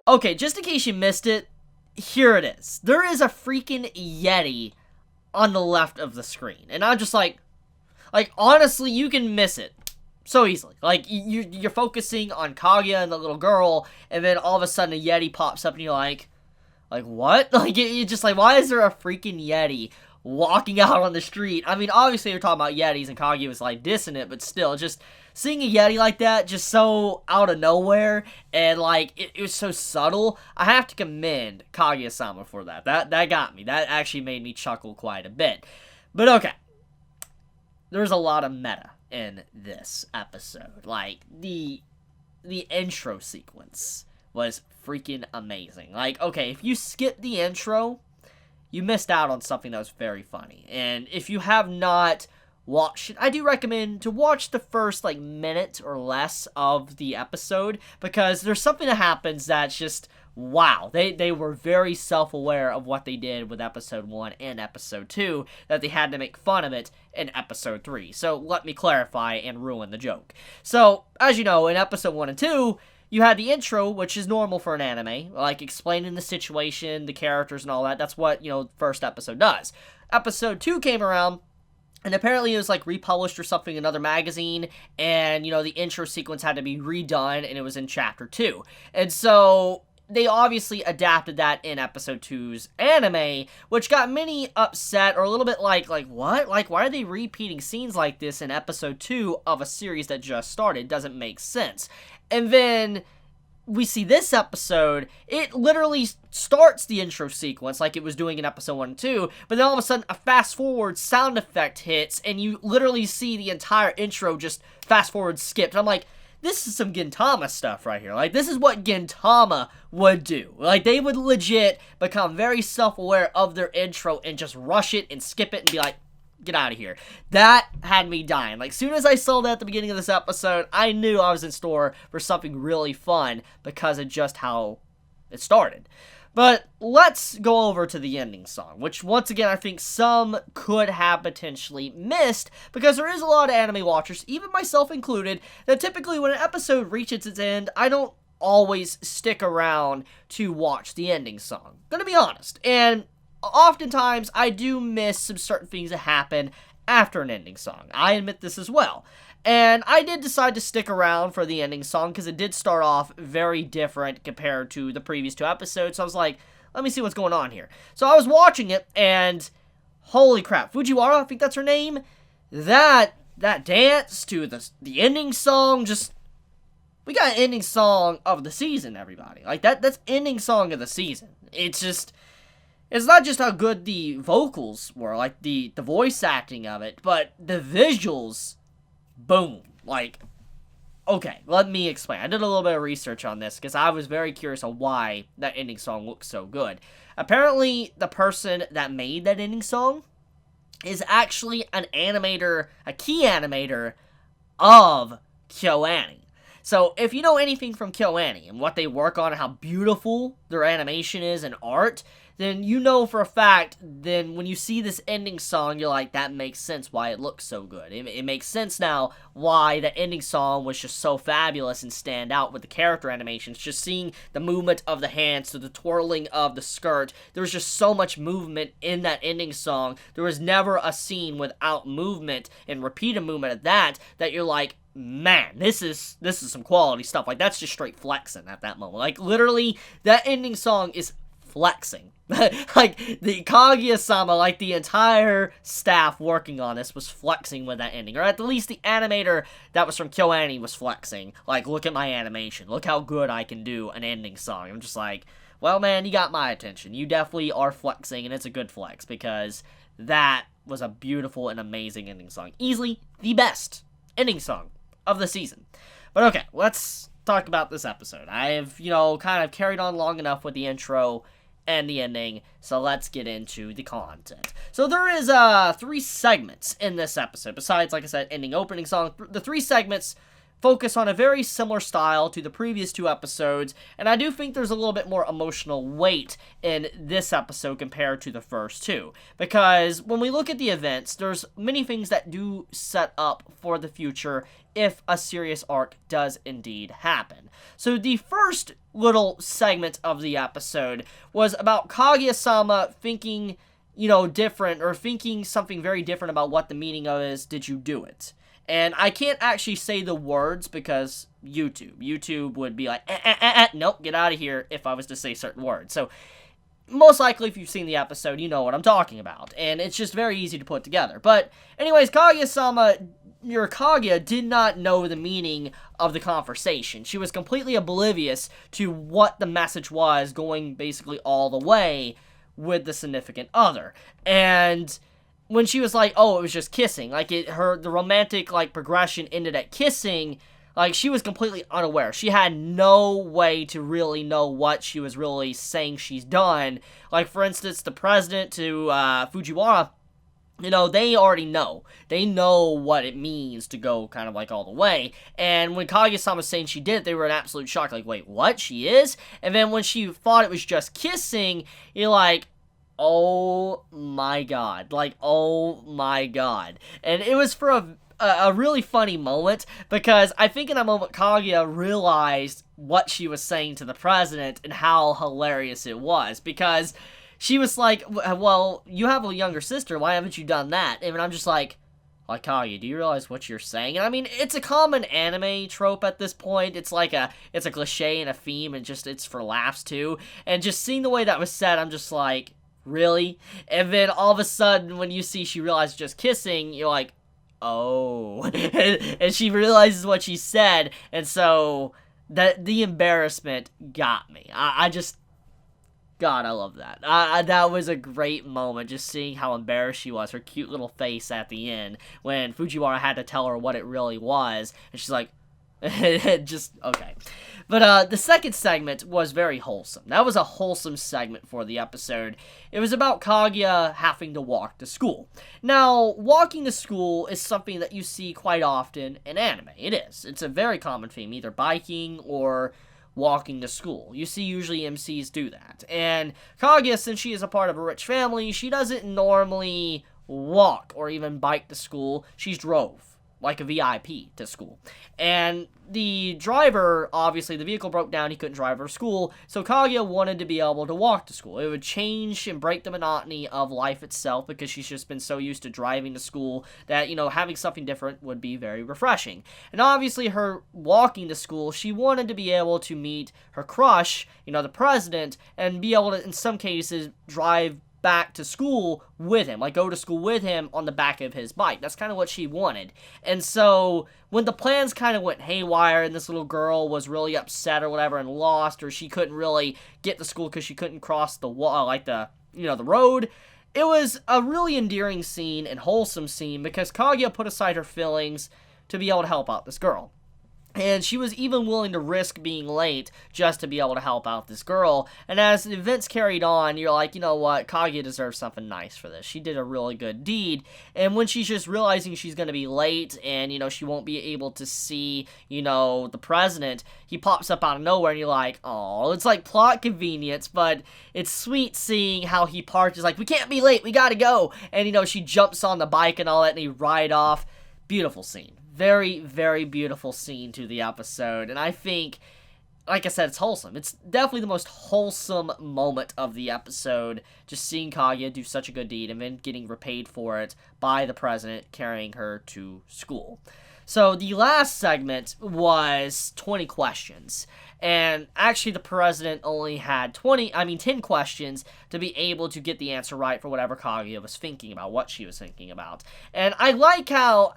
Okay, just in case you missed it, here it is. There is a freaking Yeti on the left of the screen. And I'm just like, honestly, you can miss it so easily. Like, you're focusing on Kaguya and the little girl, and then all of a sudden a Yeti pops up and you're like, what? Like, you're just like, why is there a freaking Yeti walking out on the street? I mean, obviously you're talking about Yetis and Kaguya was like dissing it, but still, just seeing a Yeti like that, just so out of nowhere, and like, it was so subtle. I have to commend Kaguya-sama for that. That got me. That actually made me chuckle quite a bit. But okay. There's a lot of meta in this episode. Like, the intro sequence was freaking amazing. Like, okay, if you skip the intro, you missed out on something that was very funny. And if you have not watched it, I do recommend to watch the first, like, minute or less of the episode, because there's something that happens that's just, wow. They were very self-aware of what they did with episode 1 and episode 2, that they had to make fun of it in episode 3. So let me clarify and ruin the joke. So, as you know, in episode 1 and 2, you had the intro, which is normal for an anime, like explaining the situation, the characters, and all that. That's what, first episode does. Episode 2 came around, and apparently it was, like, republished or something in another magazine, and, the intro sequence had to be redone, and it was in chapter 2. And so they obviously adapted that in episode 2's anime, which got many upset, or a little bit like, what? Like, why are they repeating scenes like this in episode 2 of a series that just started? Doesn't make sense. And then we see this episode, it literally starts the intro sequence like it was doing in episode 1 and 2, but then all of a sudden a fast forward sound effect hits, and you literally see the entire intro just fast forward skipped. I'm like, this is some Gintama stuff right here. Like, this is what Gintama would do. Like, they would legit become very self-aware of their intro and just rush it and skip it and be like, get out of here. That had me dying. Like, soon as I saw that at the beginning of this episode, I knew I was in store for something really fun because of just how it started. But let's go over to the ending song, which once again I think some could have potentially missed, because there is a lot of anime watchers, even myself included, that typically when an episode reaches its end, I don't always stick around to watch the ending song. Gonna be honest. And oftentimes I do miss some certain things that happen after an ending song. I admit this as well. And I did decide to stick around for the ending song because it did start off very different compared to the previous 2 episodes. So I was like, let me see what's going on here. So I was watching it, and holy crap, Fujiwara, I think that's her name, that dance to the ending song, just, we got an ending song of the season, everybody. Like, that's ending song of the season. It's just, it's not just how good the vocals were, like the voice acting of it, but the visuals. Boom. Like, okay, let me explain. I did a little bit of research on this because I was very curious on why that ending song looks so good. Apparently, the person that made that ending song is actually an animator, a key animator of KyoAni. So, if you know anything from KyoAni and what they work on and how beautiful their animation is and art, then you know for a fact, then when you see this ending song, you're like, that makes sense why it looks so good. It makes sense now why the ending song was just so fabulous and stand out with the character animations. Just seeing the movement of the hands to the twirling of the skirt. There was just so much movement in that ending song. There was never a scene without movement and repeated movement at that you're like, man, this is some quality stuff. Like, that's just straight flexing at that moment. Like, literally, that ending song is flexing. Like, the Kaguya-sama, like, the entire staff working on this was flexing with that ending. Or at least the animator that was from KyoAni was flexing. Like, look at my animation. Look how good I can do an ending song. I'm just like, well, man, you got my attention. You definitely are flexing, and it's a good flex, because that was a beautiful and amazing ending song. Easily the best ending song of the season. But okay, let's talk about this episode. I have, kind of carried on long enough with the intro and the ending, so let's get into the content. So there is 3 segments in this episode, besides, like I said, ending, opening song. The 3 segments focus on a very similar style to the previous 2 episodes, and I do think there's a little bit more emotional weight in this episode compared to the first 2, because when we look at the events, there's many things that do set up for the future if a serious arc does indeed happen. So the first little segment of the episode was about Kaguya-sama thinking, different, or thinking something very different about what the meaning of is, did you do it? And I can't actually say the words because YouTube would be like, nope, get out of here if I was to say certain words. So, most likely, if you've seen the episode, you know what I'm talking about. And it's just very easy to put together. But, anyways, Kaguya-sama, your Kaguya, did not know the meaning of the conversation. She was completely oblivious to what the message was, going basically all the way with the significant other. And when she was like, oh, it was just kissing, the romantic, progression ended at kissing, she was completely unaware. She had no way to really know what she was really saying she's done. For instance, the president to Fujiwara, they already know. They know what it means to go kind of all the way. And when Kaguya-sama was saying she did it, they were in absolute shock. Wait, what? She is? And then when she thought it was just kissing, you're like, oh my god. Oh my god. And it was for a really funny moment, because I think in that moment Kaguya realized what she was saying to the president and how hilarious it was, because she was like, well, you have a younger sister, why haven't you done that? And I'm just like, Kaguya, do you realize what you're saying? And I mean, it's a common anime trope at this point. It's it's a cliche and a theme, and it's for laughs too. And just seeing the way that was said, I'm just like, really? And then all of a sudden, when you see she realized just kissing, you're like, oh. And she realizes what she said, and so the embarrassment got me. I just, God, I love that. That was a great moment, just seeing how embarrassed she was, her cute little face at the end, when Fujiwara had to tell her what it really was, and she's like, just, okay. But the second segment was very wholesome. That was a wholesome segment for the episode. It was about Kaguya having to walk to school. Now, walking to school is something that you see quite often in anime. It is. It's a very common theme, either biking or walking to school. You see usually MCs do that. And Kaguya, since she is a part of a rich family, she doesn't normally walk or even bike to school. She's drove like a VIP to school. And the driver, obviously the vehicle broke down, he couldn't drive her to school, so Kaguya wanted to be able to walk to school. It would change and break the monotony of life itself, because she's just been so used to driving to school that, having something different would be very refreshing. And obviously her walking to school, she wanted to be able to meet her crush, the president, and be able to, in some cases, drive back to school with him, go to school with him on the back of his bike. That's kind of what she wanted. And so when the plans kind of went haywire and this little girl was really upset or whatever and lost, or she couldn't really get to school because she couldn't cross the wall, the road, it was a really endearing scene and wholesome scene, because Kaguya put aside her feelings to be able to help out this girl. And she was even willing to risk being late just to be able to help out this girl. And as the events carried on, you're like, you know what, Kaguya deserves something nice for this. She did a really good deed. And when she's just realizing she's going to be late and, she won't be able to see, the president, he pops up out of nowhere and you're like, oh, it's like plot convenience, but it's sweet seeing how he parks. He's like, we can't be late, we gotta go. And, she jumps on the bike and all that and he ride off. Beautiful scene. Very, very beautiful scene to the episode, and I think, like I said, it's wholesome. It's definitely the most wholesome moment of the episode, just seeing Kaguya do such a good deed and then getting repaid for it by the president carrying her to school. So the last segment was 20 questions, and actually the president only had 10 questions to be able to get the answer right for whatever Kaguya was thinking about, what she was thinking about. And I like how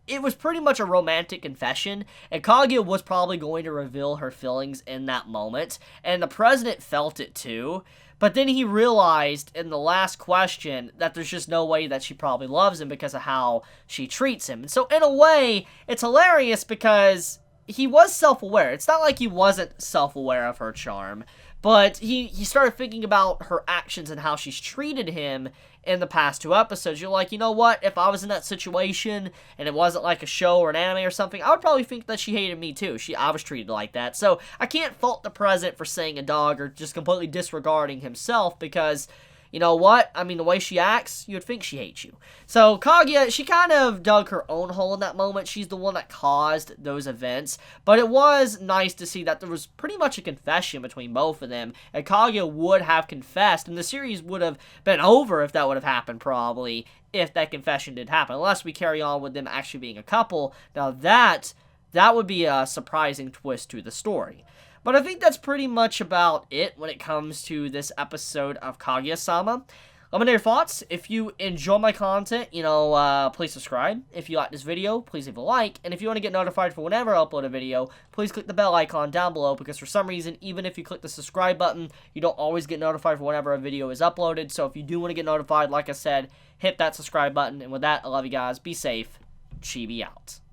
it was pretty much a romantic confession, and Kaguya was probably going to reveal her feelings in that moment, and the president felt it too, but then he realized in the last question that there's just no way that she probably loves him because of how she treats him. And so in a way, it's hilarious because he was self-aware. It's not like he wasn't self-aware of her charm, But he started thinking about her actions and how she's treated him in the past 2 episodes. You're like, you know what? If I was in that situation and it wasn't like a show or an anime or something, I would probably think that she hated me too. I was treated like that. So I can't fault the president for saying a dog or just completely disregarding himself, because you know what? I mean, the way she acts, you would think she hates you. So Kaguya, she kind of dug her own hole in that moment. She's the one that caused those events. But it was nice to see that there was pretty much a confession between both of them. And Kaguya would have confessed, and the series would have been over if that would have happened, probably, if that confession did happen. Unless we carry on with them actually being a couple. Now that would be a surprising twist to the story. But I think that's pretty much about it when it comes to this episode of Kaguya-sama. Let me know your thoughts. If you enjoy my content, please subscribe. If you like this video, please leave a like. And if you want to get notified for whenever I upload a video, please click the bell icon down below, because for some reason, even if you click the subscribe button, you don't always get notified for whenever a video is uploaded. So if you do want to get notified, like I said, hit that subscribe button. And with that, I love you guys. Be safe. Chibi out.